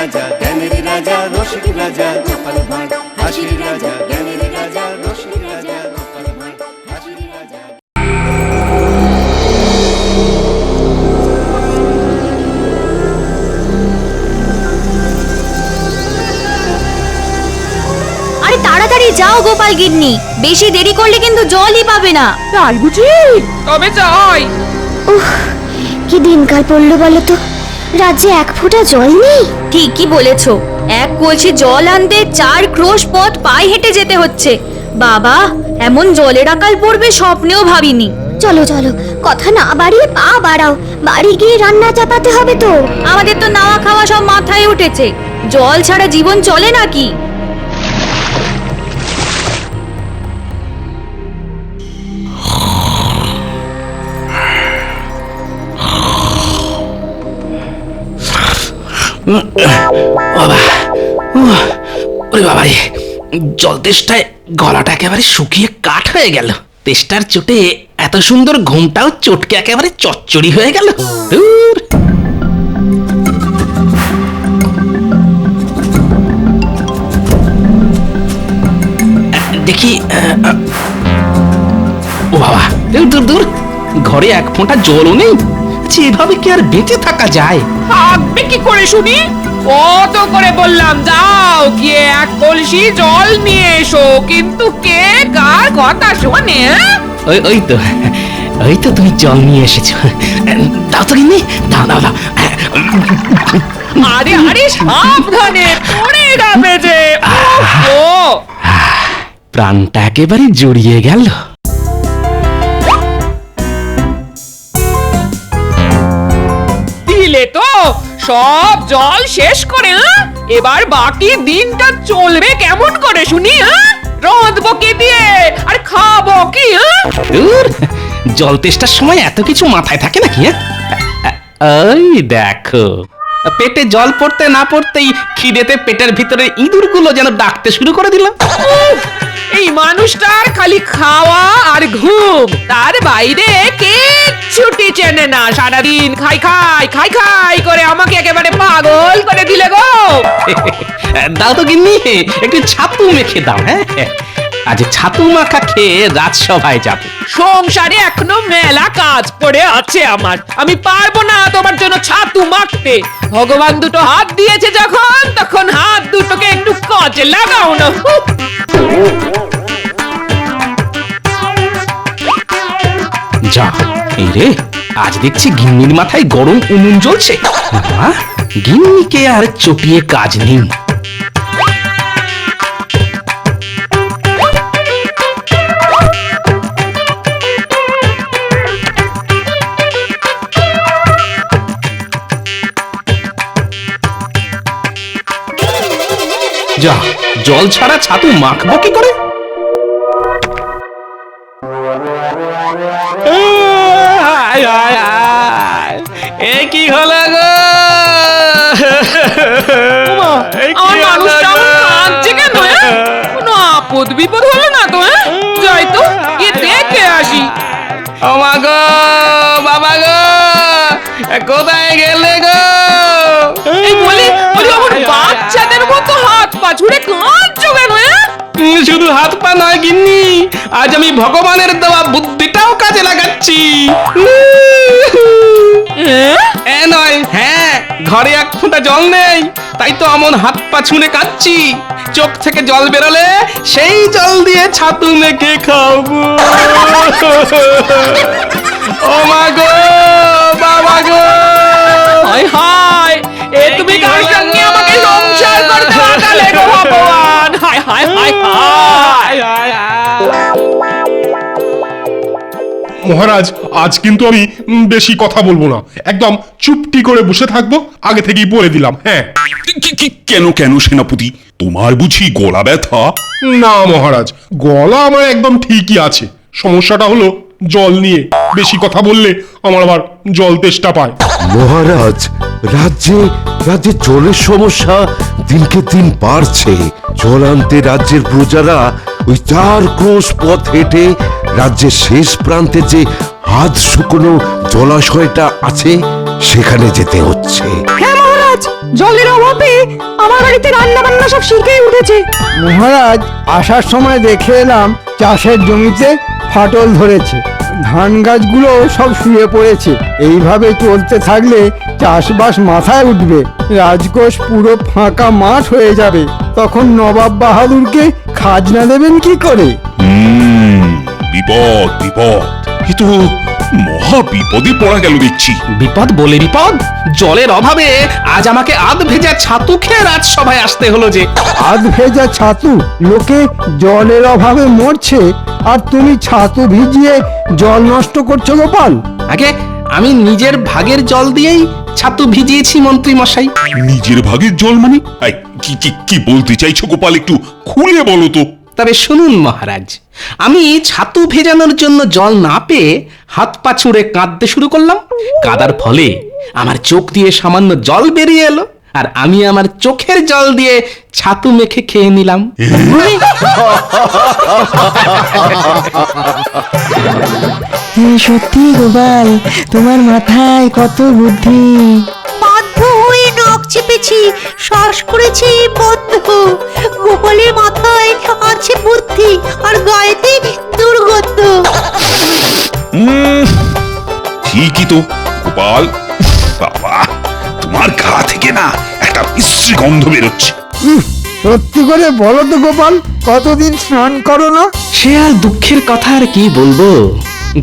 রাজা জ্ঞানের রাজা রসিক রাজা গোপাল ভাঁড় হাসির রাজা জ্ঞানের রাজা রসিক রাজা গোপাল ভাঁড় হাসির রাজা। আরে তাড়াতাড়ি যাও গোপাল গিন্নি, বেশি দেরি করলে কিন্তু জলই পাবে না। তাই বুঝি? তবে যাই। উহ, কি দিনকাল পড়লো বলো তো, রাজ্যে এক ফোঁটা জল নেই। ঠিকই বলেছো, এক কলসি জল আনতে 4 ক্রোশ পথ পায়ে হেঁটে যেতে হচ্ছে। বাবা, এমন জলের আকাল পড়বে স্বপ্নেও ভাবিনি। চলো চলো, কথা না বাড়িয়ে পা বাড়াও, বাড়ি গিয়ে রান্না চাপাতে হবে তো। আমাদের তো নাওয়া খাওয়া সব মাথায় উঠেছে, জল ছাড়া জীবন চলে নাকি? বাবা, ওরে বাবা রে, জল তেষ্টায় গলাটা একেবারে শুকিয়ে কাঠ হয়ে গেল। তেষ্টার চোটে এত সুন্দর ঘুমটাও চটকে একেবারে চচ্চড়ি হয়ে গেল। দূর। দেখি, ও বাবা, দূর দূর দূর, ঘরে এক ফোঁটা জলও নেই। এভাবে কি আর বেঁচে থাকা যায়? থাকবে কি করে শুনি? কত করে বললাম যাও গিয়ে এক কলসি জল নিয়ে এসো, কিন্তু কে কার কথা শোনে? ওই তো তুমি জল নিয়ে এসেছো। দাও তো গিন্নি, দাও দাও দাও। আরে আরে সাবধানে, পড়ে যাবে যে। ও প্রাণটা একেবারে জড়িয়ে গেল। দিলে তো সব জল শেষ করে, এবার বাকি দিনটা চলবে কেমন করে শুনি? রাঁধবো কি দিয়ে আর খাবো কি? দূর, জল তেষ্টার সময় এত কিছু মাথায় থাকে নাকি? ওই দেখো, পেটে জল পড়তে না পড়তেই খিদেতে পেটের ভিতরে ইঁদুরগুলো যেন ডাকতে শুরু করে দিল। এই মানুষটার খালি খাওয়া আর ঘুম, তার বাইরে কিচ্ছুটি চেনে না। সারাদিন খাই খাই খাই খাই করে আমাকে একেবারে পাগল করে দিলে গো। দাও তো গিন্নি, একটু ছাতু মেখে দাও। হ্যাঁ, আজ ছাতু মাখা খেয়ে রাজসভায় যাব। সংসারে এখনো মেলা কাজ পড়ে আছে আমার, আমি পারবো না তোমার জন্য ছাতু মাখতে। ভগবান দুটো হাত দিয়েছে যখন, তখন হাত দুটোকে একটু কাজে লাগাও না। যা, এই রে, আজ দেখছি গিন্নির মাথায় গরম উনুন জ্বলছে। না, গিন্নিকে আর চটিয়ে কাজ নেই। যা, জল ছাড়া ছাতু মাখবো কি করে? এ কি হলো গো? আমার মানুষটা কাঁদছে কেন? কোনো আপদ বিপদ হলো না তো? যাই তো গিয়ে দেখে আসি। ও মা গো, বাবা গো, কোথায় গেলে গো? এই বলি আমার বাচ্চাদের মতো হাত পা ছুড়ে কাঁদছো কেন? শুধু হাত পা নয় গিন্নি, আজ আমি ভগবানের দেওয়া বুদ্ধিটাও কাজে লাগাচ্ছি। নয়, হ্যাঁ, ঘরে এক ফোঁটা জল নেই, তাই তো এমন হাত পা ছুঁড়ে কাঁদছি। চোখ থেকে জল বেরোলে সেই জল দিয়ে ছাতু মেখে খাবো। ও মা গো, বাবা গো, হায় হায়, এ তুমি কার সঙ্গে আমাকে সংসার করতে লাগালে গো ভগবান? হায় হায় হায় হায়। মহারাজ, আজ কিন্তু আমি বেশি কথা বলবো না, একদম চুপটি করে বসে থাকবো, আগে থেকেই বলে দিলাম। হ্যাঁ। কেন কেন সেনাপতি, তোমার বুঝি গলা ব্যথা? না মহারাজ, গলা আমার একদম ঠিকই আছে, সমস্যাটা হলো জল নিয়ে। বেশি কথা বললে আমার আবার জল তেষ্টা পায়। মহারাজ, রাজ্যে রাজ্যে জলের সমস্যা দিনকে দিন বাড়ছে। জল আনতে রাজ্যের প্রজারা ওই 4 ক্রোশ পথ হেঁটে রাজ্যের শেষ প্রান্তে যে হাত শুকনো জলাশয়টা আছে সেখানে যেতে হচ্ছে। হ্যাঁ মহারাজ, জলের অভাবে আমার বাড়িতে রান্না বান্না সব শিখে উঠেছে। মহারাজ, আসার সময় দেখে এলাম চাষের জমিতে ফাটল ধরেছে, ধান গাছগুলো সব শুয়ে পড়েছে। এইভাবে চলতে থাকলে চাষবাস মাথায় উঠবে, রাজকোষ পুরো ফাঁকা মাঠ হয়ে যাবে। তখন নবাব বাহাদুরকে খাজনা দেবেন কি করে? বিপদ বিপদ, এ তো মহা বিপদে পড়া গেল দেখছি। বিপদ বলে বিপদ, জলের অভাবে আজ আমাকে আধ ভেজা ছাতু খেয়ে রাজসভায় আসতে হলো যে। আধ ভেজা ছাতু? লোকে জলের অভাবে মরছে আর তুমি ছাতু ভিজিয়ে জল নষ্ট করছো গোপাল। আগে আমি নিজের ভাগের জল দিয়েই ছাতু ভিজিয়েছি মন্ত্রী মশাই। নিজের ভাগের জল মানে? এই, কি কি কি বলতে চাইছো গোপাল, একটু খুলে বলো তো। তবে শুনুন মহারাজ, আমি ছাতু ভেজানোর জন্য জল না পেয়ে হাত পা ছুঁড়ে কাঁদতে শুরু করলাম। কাদার ফলে আমার চোখ দিয়ে সামান্য জল বেরিয়ে এলো, আর আমি আমার চোখের জল দিয়ে ছাতু মেখে খেয়ে নিলাম। সত্যি গোপাল, তোমার মাথায় কত বুদ্ধি। বাধ্য হয়ে নখ চেপেছি, শ্বাস করেছি বন্ধ। গোপালের মাথায় আছে বুদ্ধি আর গায়েতে দুর্গন্ধ। ঠিকই তো গোপাল, বাবা তোমার গা থেকে না একটা বিশ্রী গন্ধ বেরোচ্ছে। সত্যি করে বলো তো গোপাল, কতদিন স্নান করো না? সে আর দুঃখের কথা আর কি বলবো,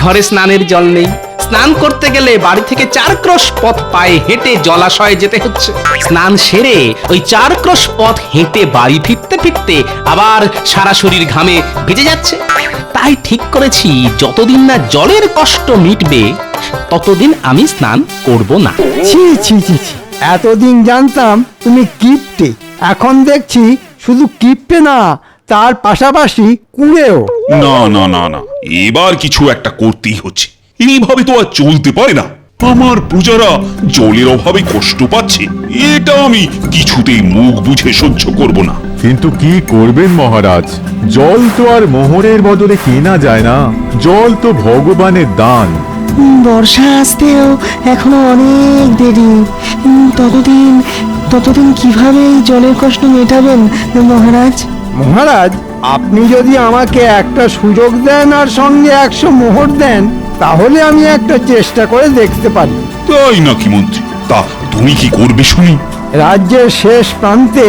ঘরে স্নানের জল নেই। স্নান করতে গেলে বাড়ি থেকে 4 ক্রোশ পথ পায়ে হেঁটে জলাশয়ে যেতে হচ্ছে। স্নান সেরে ওই 4 ক্রোশ পথ হেঁটে বাড়ি ফিরতে ফিরতে আবার সারা শরীর ঘামে ভিজে যাচ্ছে। তাই ঠিক করেছি, যতদিন না জলের কষ্ট মিটবে ততদিন আমি স্নান করব না। ছি ছি ছি ছি, এতদিন জানতাম তুমি কিপ্টে, এখন দেখছি শুধু কিপ্টে না, তার পাশাপাশি কুঁড়েও। না না না না, এবার কিছু একটা করতেই হচ্ছে, এইভাবে তো আর চলতে পারে না। আমার প্রজারা জলের অভাবে কষ্ট পাচ্ছে, এটা আমি কিছুতেই মুখ বুঝে সহ্য করব না। কিন্তু কি করবেন মহারাজ, জল তো আর মোহরের বদলে কেনা যায় না, জল তো ভগবানের দান। বর্ষা আসতেও এখনো অনেক দেরি, ততদিন কিভাবে এই জলের কষ্ট মেটাবেন মহারাজ? মহারাজ, আপনি যদি আমাকে একটা সুযোগ দেন আর সঙ্গে 100 মোহর দেন, তাহলে আমি একটা চেষ্টা করে দেখতে পারি। তাই নাকি মন্ত্রী? তা তুমি কি করবে শুনি? রাজ্যের শেষ প্রান্তে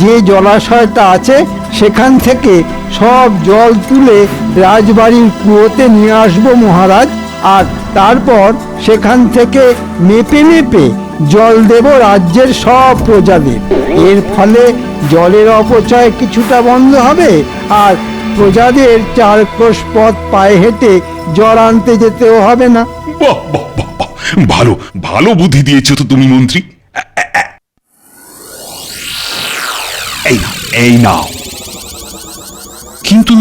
যে জলাশয়টা আছে সেখান থেকে সব জল তুলে রাজবাড়ির কুয়োতে নিয়ে আসবো মহারাজ, আর তারপর সেখান থেকে মেপে মেপে জল দেব রাজ্যের সব প্রজাদের। এর ফলে জলের অপচয় কিছুটা বন্ধ হবে, আর প্রজাদের 4 ক্রোশ পথ পায়ে হেঁটে জল আনতে যেতেও হবে না। বাহ বাহ বাহ বাহ, ভালো ভালো বুদ্ধি দিয়েছো তো তুমি মন্ত্রী। এই নাও, এই নাও। কিন্তু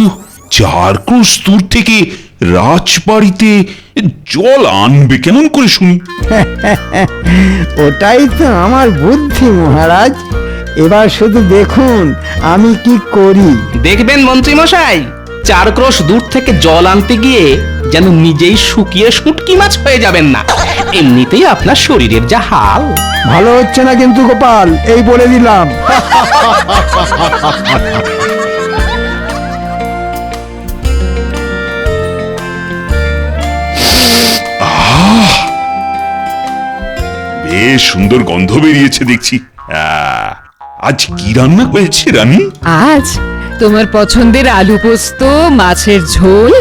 4 ক্রোশ দূর থেকে রাজবাড়িতে জল আনবে কেমন করে শুনি? ওটাই তো আমার বুদ্ধি মহারাজ, এবার শুধু দেখুন আমি কি করি। দেখবেন মন্ত্রী মশাই, 4 ক্রোশ দূর থেকে জল আনতে গিয়ে যেন নিজেই শুকিয়ে শুটকি মাছ হয়ে যাবেন না। এমনিতেই আপনার শরীরের যা হাল। ভালো হচ্ছে না কিন্তু গোপাল, এই বলে দিলাম। বেশ সুন্দর গন্ধ বেরিয়েছে দেখছি। আজ কি রান্না হয়েছে রানী? আজ তোমার পছন্দের আলু পোস্ত, মাছের ঝোল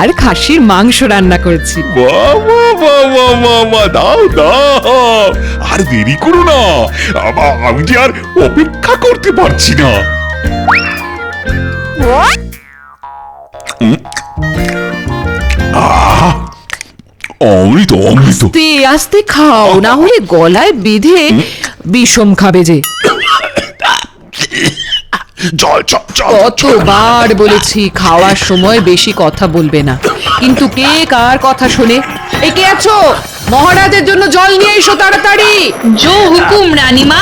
আর খাসির মাংস রান্না করেছি। বাবা বাবা বাবা, দাও দাও, আর দেরি করো না, আমি যে আর অপেক্ষা করতে পারছি না। অমৃত অমৃত। আস্তে আস্তে খাও, না হলে গলায় বেঁধে বিষম খাবে যে। জল জল জল। কতবার বলেছি খাওয়ার সময় বেশি কথা বলবে না, কিন্তু কে কার কথা শোনে? এই কে আছো? মহারাজের জন্য জল নিয়ে এসো তাড়াতাড়ি। জো হুকুম রানীমা।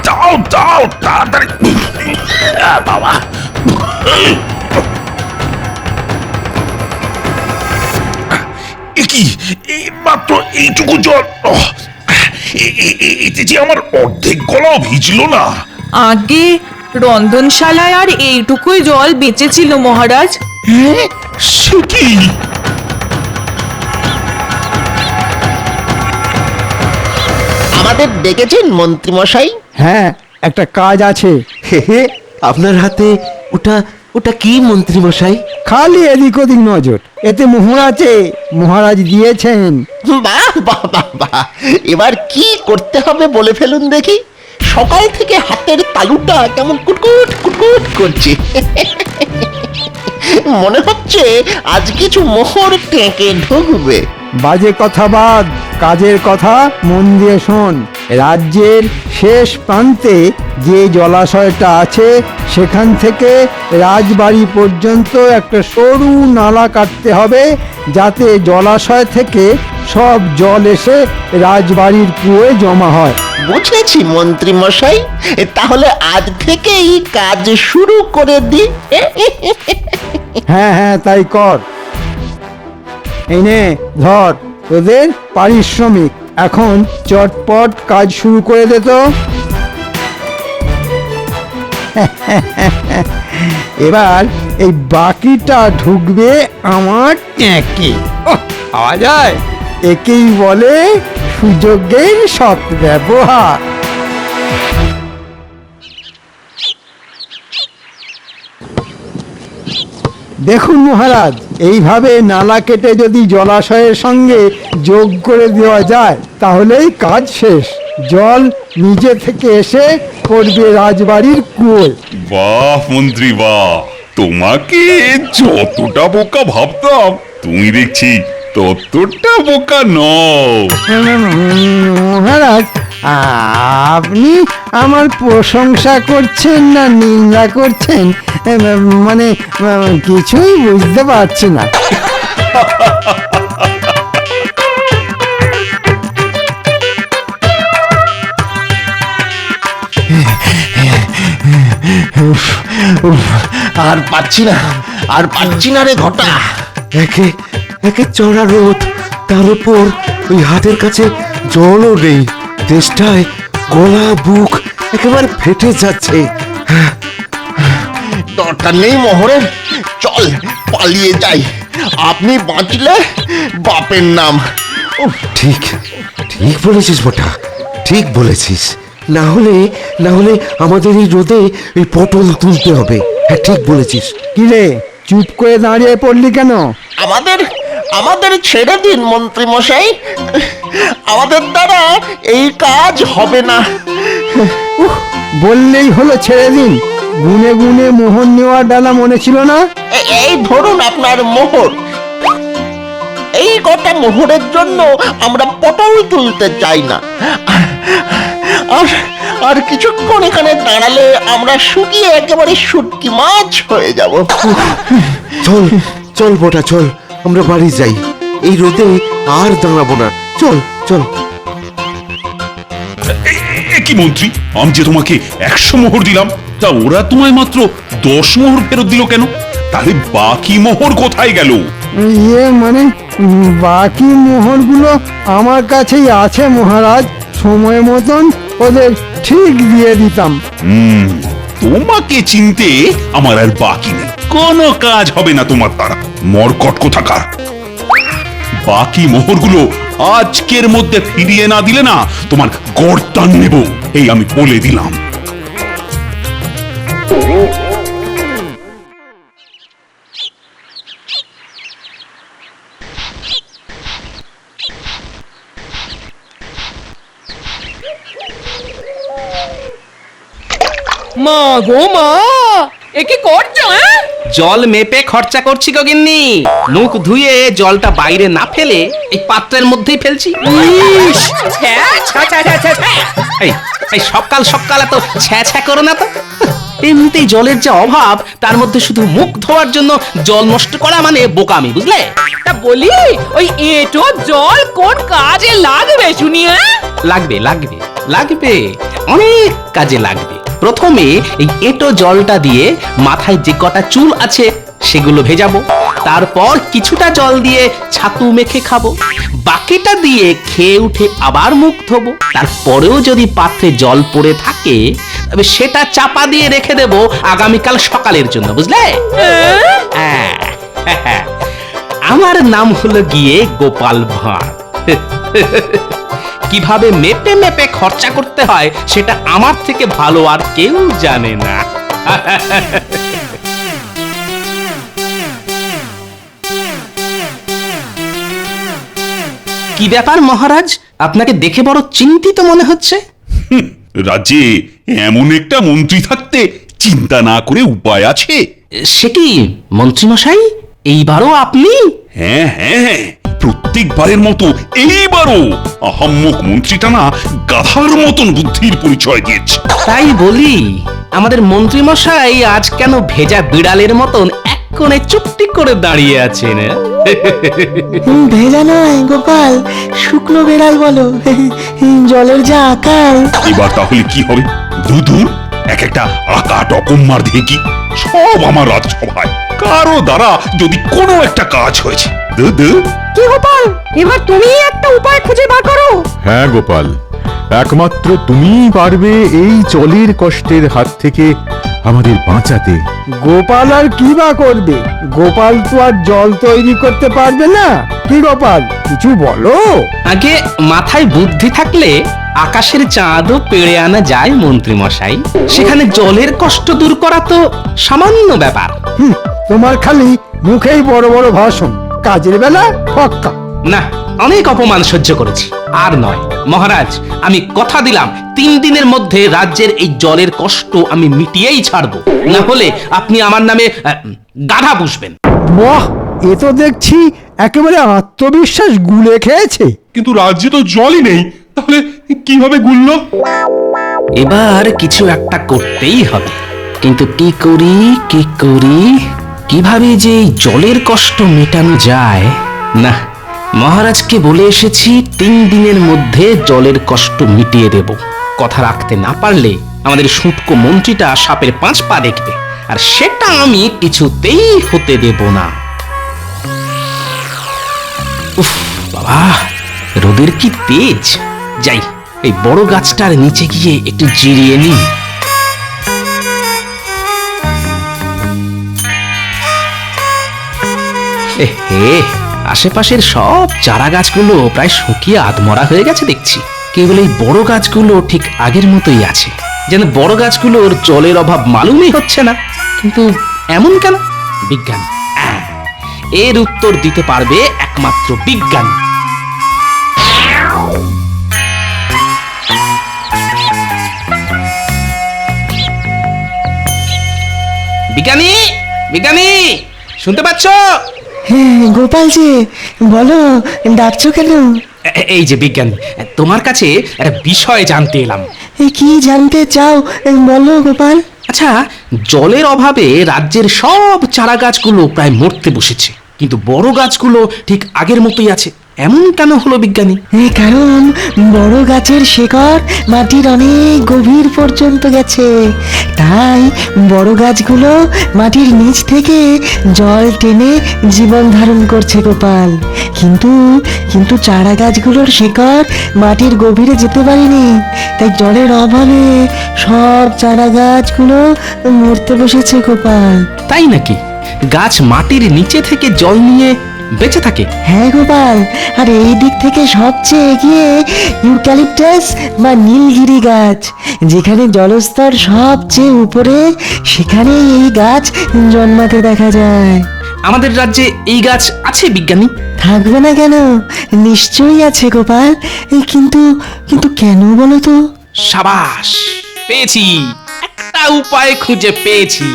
দাও দাও তাড়াতাড়ি। বাবা, কি এই মাত্র এইটুকু জল? এতে যে আমার অর্ধেক গলা ভিজলো না। আগে রন্ধনশালায় আর এইটুকুই জল বেঁচেছিল মহারাজ। হ্যাঁ, সে কি? আমাদের ডেকেছেন মন্ত্রী মশাই? হ্যাঁ, একটা কাজ আছে। আপনার হাতে ওটা ওটা কি মন্ত্রী মশাই? খালি এদিক ওদিক নজর, এতে মোহর আছে, মহারাজ দিয়েছেন। বাহ বাহ বাহ বাহ, এবার কি করতে হবে বলে ফেলুন দেখি। সকাল থেকে হাতের তালুটা কেমন কুটকুট কুটকুট করছে। মনে হচ্ছে আজ কিছু মোহর টেকে ঢুকবে। বাজে কথা বাদ, কাজের কথা মন দিয়ে শোন। রাজ্যের শেষ প্রান্তে যে জলাশয়টা আছে সেখান থেকে রাজবাড়ি পর্যন্ত একটা সরু নালা কাটতে হবে, যাতে জলাশয় থেকে সব জল এসে রাজবাড়ির কুয়োয় জমা হয়। বুঝেছি মন্ত্রী মশাই, তাহলে আজ থেকেই কাজ শুরু করে দিই। হ্যাঁ হ্যাঁ, তাই কর। এই নে ধর তোদের পারিশ্রমিক, এখন চটপট কাজ শুরু করে দে তো। এবার এই বাকিটা ঢুকবে আমার ট্যাঁকে। পাওয়া যায়, একেই বলে সুযোগের সৎ ব্যবহার। দেখুন মহারাজ, এইভাবে নালা কেটে যদি জলাশয়ের সঙ্গে যোগ করে দেওয়া যায় তাহলেই কাজ শেষ। জল নিজে থেকে এসে পড়বে রাজবাড়ির কুয়োয়। বাহ মন্ত্রী বাহ, তোমাকে যতটা বোকা ভাবতাম তুমি দেখছি ততটা বোকা নও। মহারাজ, আপনি আমার প্রশংসা করছেন না নিন্দা করছেন, মানে কিছুই বুঝতে পারছি না। আর পাচ্ছি না, আর পাচ্ছি না রে ঘটা। একে একে চড়া রোদ, তার উপর ওই হাতের কাছে জলও নেই। তেষ্টায় গলা বুক একেবারে ফেটে যাচ্ছে। দরকার নেই মোহরের, চল পালিয়ে যাই। আপনি বাঁচলে বাপের নাম। ঠিক ঠিক বলেছিস বটা, ঠিক বলেছিস। না হলে আমাদের এই রোদে এই পটল তুলতে হবে। হ্যাঁ, ঠিক বলেছিস। কিরে, চুপ করে দাঁড়িয়ে পড়লি কেন? আমাদের আমাদের ছেড়ে দিন মন্ত্রী মশাই, আমাদের দ্বারা এই কাজ হবে না। বললেই হলো ছেড়ে দিন। গুনে গুনে মোহর নেওয়ার ডালা মনে ছিল না? এই ধরুন আপনার মোহর। এই কটা মোহরের জন্য আমরা পটল তুলতে চাই না। আর আর কিছুক্ষণ এখানে দাঁড়ালে আমরা শুকিয়ে একেবারে শুটকি মাছ হয়ে যাব। চল চল বটা, চল আমরা বাড়ি যাই। এই রোদে আর দাঁড়াবো না। চল চল। কি মন্ত্রী, আমি যে তোমাকে 100 মোহর দিলাম, তা ওরা তোমায় মাত্র 10 মোহর ফেরত দিল কেন? তাহলে বাকি মোহর কোথায় গেল? মানে বাকি মোহরগুলো আমার কাছেই আছে মহারাজ, সময় মতন ওদের ঠিক দিয়ে দিতাম। তোমাকে চিনতে আমার আর বাকি নেই, কোনো কাজ হবে না তোমার দ্বারা। মরকট কোথাকার, বাকি মোহরগুলো আজকের মধ্যে ফিরিয়ে না দিলে না তোমার গর্দান নেব, এই আমি বলে দিলাম। মা গো মা, এ কি করছো? জল মেপে খরচা করছি গো গিন্নি। মুখ ধুয়ে জলটা বাইরে না ফেলে এই পাত্রের মধ্যেই ফেলছি। এই এই সকাল সকাল এত ছ্যা ছ্যা করো না তো। এমনিতেই জলের যে অভাব, তার মধ্যে শুধু মুখ ধোয়ার জন্য জল নষ্ট করা মানে বোকামি, বুঝলে? তা বলি, ওই এঁটো জল কোন কাজে লাগবে শুনি? লাগবে লাগবে লাগবে, অনেক কাজে লাগবে। প্রথমে এই এঁটো জলটা দিয়ে মাথায় যে কটা চুল আছে সেগুলো ভেজাবো। তারপর কিছুটা জল দিয়ে ছাতু মেখে খাবো। বাকিটা দিয়ে খেয়ে উঠে আবার মুখ ধোবো। তারপরেও যদি পাত্রে জল পড়ে থাকে তবে সেটা চাপা দিয়ে রেখে দেব আগামীকাল সকালের জন্য, বুঝলে? হ্যাঁ, আমার নাম হলো গিয়ে গোপাল ভাঁড়। কিভাবে মেপে মেপে খরচা করতে হয় সেটা আমার থেকে ভালো আর কেউ জানে না। কি ব্যাপার মহারাজ, আপনাকে দেখে বড় চিন্তিত মনে হচ্ছে। রাজ্যে এমন একটা মন্ত্রী থাকতে চিন্তা না করে উপায় আছে? সে কি মন্ত্রীমশাই, এইবারও আপনি? হ্যাঁ হ্যাঁ, প্রত্যেকবারের মতো এইবারও আহাম্মক মন্ত্রীটা না গাধার মতন বুদ্ধির পরিচয় দিয়েছে। তাই বলি, আমাদের মন্ত্রীমশাই আজ কেন ভেজা বিড়ালের মতন এক কোণে চুপটি করে দাঁড়িয়ে আছেন? ভেজা নয় গোপাল, শুকনো বেড়াল বলো। জলের যা আকাল। এবার তাহলে কি হবে? দুদূর এক একটা আকাট অকম্মার দেখি সব আমার রাজসভায় কারো দ্বারা যদি কোনো একটা কাজ হয়েছে। দুদু, কি গোপাল, এবার তুমি একটা উপায় খুঁজে বার করো। হ্যাঁ গোপাল, একমাত্র তুমিই পারবে এই জলের কষ্টের হাত থেকে আমাদের বাঁচাতে। গোপাল আর কি বা করবে? গোপাল তো আর জল তৈরি করতে পারবে না। কি গোপাল, কিছু বলো। আগে মাথায় বুদ্ধি থাকলে আকাশের চাঁদও পেড়ে আনা যায় মন্ত্রীমশাই। সেখানে জলের কষ্ট দূর করা তো সামান্য ব্যাপার। তোমার খালি মুখেই বড় বড় ভাষণ, কাজের বেলা ফক্কা। না, অনেক অপমান সহ্য করেছি, আর নয়। মহারাজ, আমি কথা দিলাম 3 দিনের মধ্যে রাজ্যের এই জলের কষ্ট আমি মিটিয়েই ছাড়বো। না হলে আপনি আমার নামে গাধা পুষবেন। বাহ, এ তো দেখছি একেবারে আত্মবিশ্বাস গুলে খেয়েছে। কিন্তু রাজ্যে তো জলই নেই, তাহলে কিভাবে গুললো? এবার কিছু একটা করতেই হবে, কিন্তু কি করি, কিভাবে যে এই জলের কষ্ট মেটানো যায়? না, মহারাজকে বলে এসেছি 3 দিনের মধ্যে জলের কষ্ট মিটিয়ে দেব। কথা রাখতে না পারলে আমাদের শুটকো মন্ত্রীটা সাপের 5 পা দেখবে, আর সেটা আমি কিছুতেই হতে দেব না। উফ বাবা, রোদের কি তেজ! যাই, এই বড় গাছটার নিচে গিয়ে একটু জিরিয়ে নিই। এহে, আশেপাশের সব চারা গাছগুলো প্রায় শুকিয়ে আধমরা হয়ে গেছে দেখছি। কেবল এই বড় গাছগুলো ঠিক আগের মতোই আছে, যেন বড় গাছগুলোর জলের অভাব মালুমই হচ্ছে না। কিন্তু এমন কেন? বিজ্ঞান, এর উত্তর দিতে পারবে একমাত্র বিজ্ঞান। বিজ্ঞানী, বিজ্ঞানী, শুনতে পাচ্ছ? হ্যাঁ গোপাল যে, বলো, ডাকছো কেন? এই যে বিজ্ঞানী, তোমার কাছে একটা বিষয় জানতে এলাম। কি জানতে চাও বলো গোপাল। আচ্ছা, জলের অভাবে রাজ্যের সব চারা গাছগুলো প্রায় মরতে বসেছে, কিন্তু বড় গাছগুলো ঠিক আগের মতোই আছে। এমন কেন হলো বিজ্ঞানী? কারণ বড় গাছের শেকড় মাটির অনেক গভীর পর্যন্ত গেছে, তাই বড় গাছগুলো মাটির নিচ থেকে জল টেনে জীবন ধারণ করছে গোপাল। কিন্তু চারা গাছগুলোর শিকড় মাটির গভীরে যেতে পারেনি, তাই জলের অভাবে সব চারা গাছগুলো মরতে বসেছে গোপাল। তাই নাকি? গাছ মাটির নিচে থেকে জল নিয়ে বেঁচে থাকে? হ্যাঁ গোপাল, আর এই দিক থেকে সবচেয়ে এগিয়ে ইউক্যালিপটাস বা নীলগিরি গাছ, যেখানে জলস্তর সবচেয়ে উপরে, সেখানে এই গাছ জন্মাতে দেখা যায়। আমাদের রাজ্যে এই গাছ আছে বিজ্ঞানী? থাকবে না কেন, নিশ্চয়ই আছে গোপাল। কিন্তু কেন বলো তো? সাবাস, পেয়েছি, একটা উপায় খুঁজে পেয়েছি।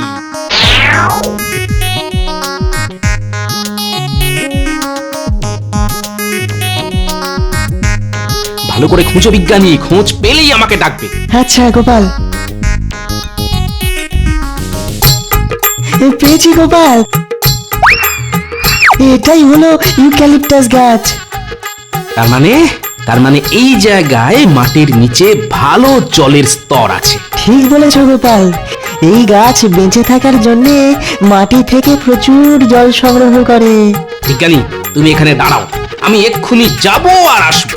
ভালো করে খুঁজো বিজ্ঞানী, খোঁজ পেলেই আমাকে ডাকবে। আচ্ছা গোপাল, পেয়েছি গোপাল, এটাই হলো ইউক্যালিপটাস গাছ। তার মানে এই জায়গায় মাটির নিচে ভালো জলের স্তর আছে। ঠিক বলেছ গোপাল, এই গাছ বেঁচে থাকার জন্য মাটি থেকে প্রচুর জল সংগ্রহ করে। বিজ্ঞানী, তুমি এখানে দাঁড়াও, আমি এক্ষুনি যাব আর আসবো।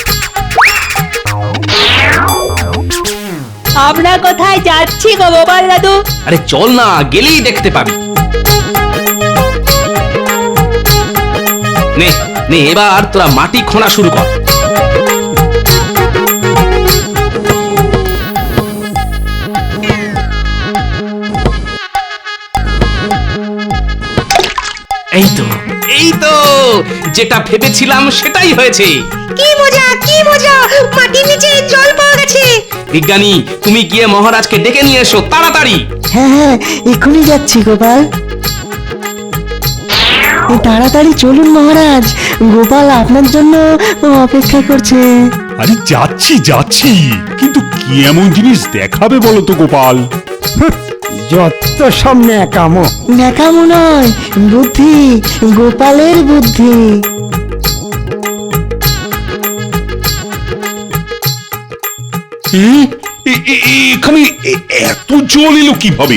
আমরা কোথায় যাচ্ছি গো গোপাল দাদু? আরে চল না, গেলেই দেখতে পাবি। নে নে, এবার তোরা মাটি খোঁড়া শুরু কর। এই তো এই তো, যেটা ভেবেছিলাম সেটাই হয়েছে। কি মজা কি মজা, মাটির নিচে জল পাওয়া গেছে। বিজ্ঞানী, তুমি গিয়ে মহারাজকে ডেকে নিয়ে এসো তাড়াতাড়ি। হ্যাঁ হ্যাঁ, এক্ষুনি যাচ্ছি গোপাল। তাড়াতাড়ি চলুন মহারাজ, গোপাল আপনার জন্য অপেক্ষা করছে। আরে যাচ্ছি যাচ্ছি, কিন্তু কি এমন জিনিস দেখাবে বলো তো গোপাল? যত সব ন্যাকামো। ন্যাকামো নয়, বুদ্ধি, গোপালের বুদ্ধি। এখানে এত জল এলো কিভাবে?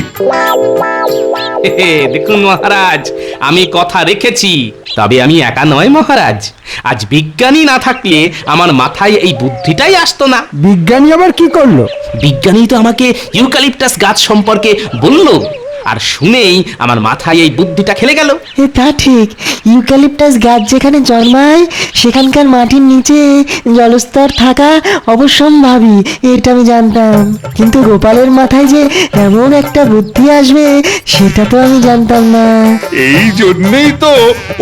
দেখুন মহারাজ, আমি কথা রেখেছি। তবে আমি একা নয় মহারাজ, আজ বিজ্ঞানী না থাকলে আমার মাথায় এই বুদ্ধিটাই আসতো না। বিজ্ঞানী আবার কি করলো? বিজ্ঞানী তো আমাকে ইউক্যালিপটাস গাছ সম্পর্কে বলল, আর শুনেই আমার মাথায় এই বুদ্ধিটা খেলে গেল। তা ঠিক, ইউক্যালিপটাস গাছ যেখানে জন্মায় সেখানকার মাটির নিচে জলস্তর থাকা অবশ্যম্ভাবী, এটা আমি জানতাম। কিন্তু গোপালের মাথায় যে এমন একটা বুদ্ধি আসবে সেটা তো আমি জানতাম না। এই জন্যই তো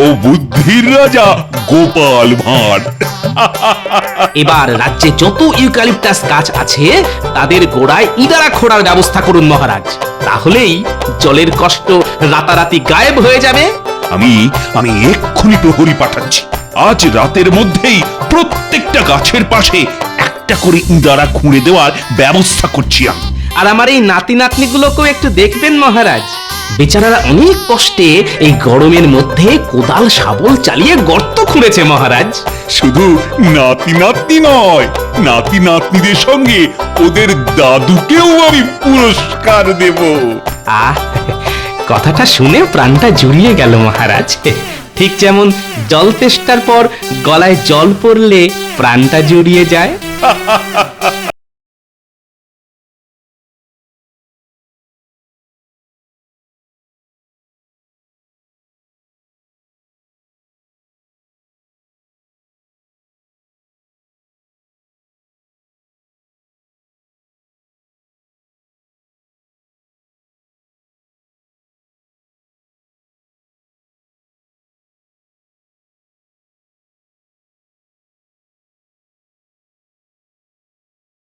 ও বুদ্ধির রাজা গোপাল ভাঁড়। এবার রাজ্যে যত ইউক্যালিপটাস গাছ আছে তাদের গোড়ায় ইদারা খোঁড়ার ব্যবস্থা করুন মহারাজ, তাহলেই জলের কষ্ট রাতারাতি গায়েব হয়ে যাবে। আমি এক্ষুনি প্রহরী পাঠাচ্ছি। আজ রাতের মধ্যেই প্রত্যেকটা গাছের পাশে একটা করে ইঁদারা খুঁড়ে দেওয়ার ব্যবস্থা করছি আমি। আর আমার এই নাতি নাতনিগুলোকেও একটু দেখবেন মহারাজ, বেচারারা অনেক কষ্টে এই গরমের মধ্যে কোদাল শাবল চালিয়ে গর্ত খুঁড়েছে মহারাজ। শুধু নাতি নাতনি নয়, নাতি নাতনিদের সঙ্গে ওদের দাদুকেও আমি পুরস্কার দেব। আহ, কথাটা শুনে প্রাণটা জুড়িয়ে গেল মহারাজ। ঠিক যেমন জল তেষ্টার পর গলায় জল পড়লে প্রাণটা জুড়িয়ে যায়।